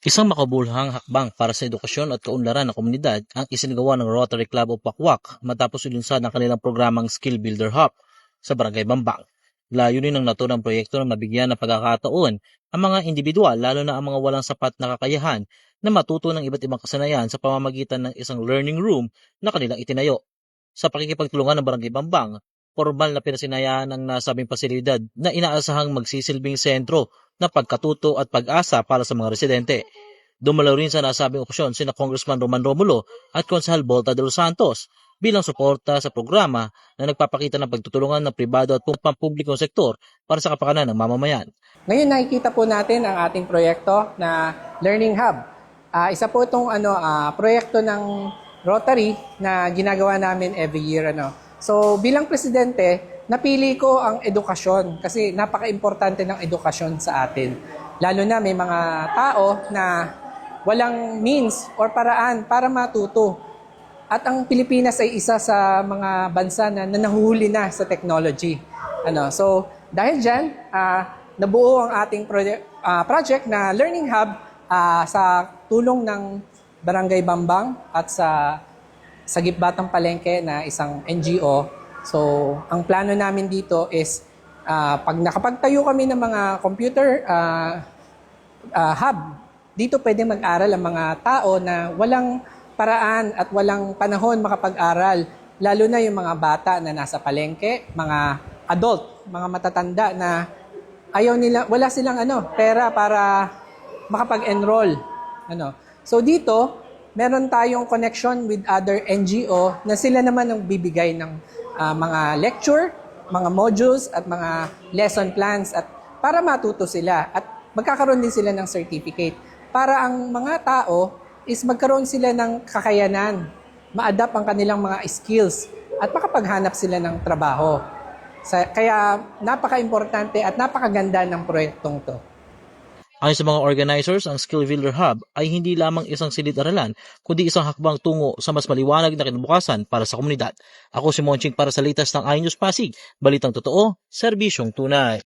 Isang makabuluhang hakbang para sa edukasyon at kaunlaran ng komunidad ang isinagawa ng Rotary Club of Pakwak matapos ilunsad ang kanilang programang Skill Builder Hub sa Barangay Bambang. Layunin ng naturang proyekto na mabigyan ng pagkakataon ang mga individual lalo na ang mga walang sapat na kakayahan na matuto ng iba't ibang kasanayan sa pamamagitan ng isang learning room na kanilang itinayo. Sa pakikipagtulungan ng Barangay Bambang, formal na pinasinayaan ng nasabing pasilidad na inaasahang magsisilbing sentro ng pagkatuto at pag-asa para sa mga residente. Dumalaw rin sa nasabing okasyon sina Congressman Roman Romulo at Konsehal Volta de los Santos bilang suporta sa programa na nagpapakita ng pagtutulungan ng pribado at pampublikong sektor para sa kapakanan ng mamamayan. Ngayon nakikita po natin ang ating proyekto na Learning Hub. Isa po itong proyekto ng Rotary na ginagawa namin every year. So bilang presidente, napili ko ang edukasyon kasi napaka-importante ng edukasyon sa atin. Lalo na may mga tao na walang means or paraan para matuto. At ang Pilipinas ay isa sa mga bansa na nahuhuli na sa technology. So dahil dyan, nabuo ang ating project na Learning Hub sa tulong ng Barangay Bambang at sa Sagip Batang Palengke na isang NGO. So, ang plano namin dito is pag nakapagtayo kami ng mga computer hub, dito pwede mag-aral ang mga tao na walang paraan at walang panahon makapag-aral. Lalo na yung mga bata na nasa palengke, mga adult, mga matatanda na ayaw nila, wala silang pera para makapag-enroll. So dito, meron tayong connection with other NGO na sila naman ang bibigay ng mga lecture, mga modules at mga lesson plans at para matuto sila at magkakaroon din sila ng certificate para ang mga tao is magkaroon sila ng kakayanan, ma-adapt ang kanilang mga skills at makapaghanap sila ng trabaho. Kaya napaka-importante at napakaganda ng proyektong to. Ayon sa mga organizers, ang Skill Builder Hub ay hindi lamang isang silid-aralan, kundi isang hakbang tungo sa mas maliwanag na kinabukasan para sa komunidad. Ako si Monching para sa latest ng iNews Pasig, balitang totoo, serbisyong tunay.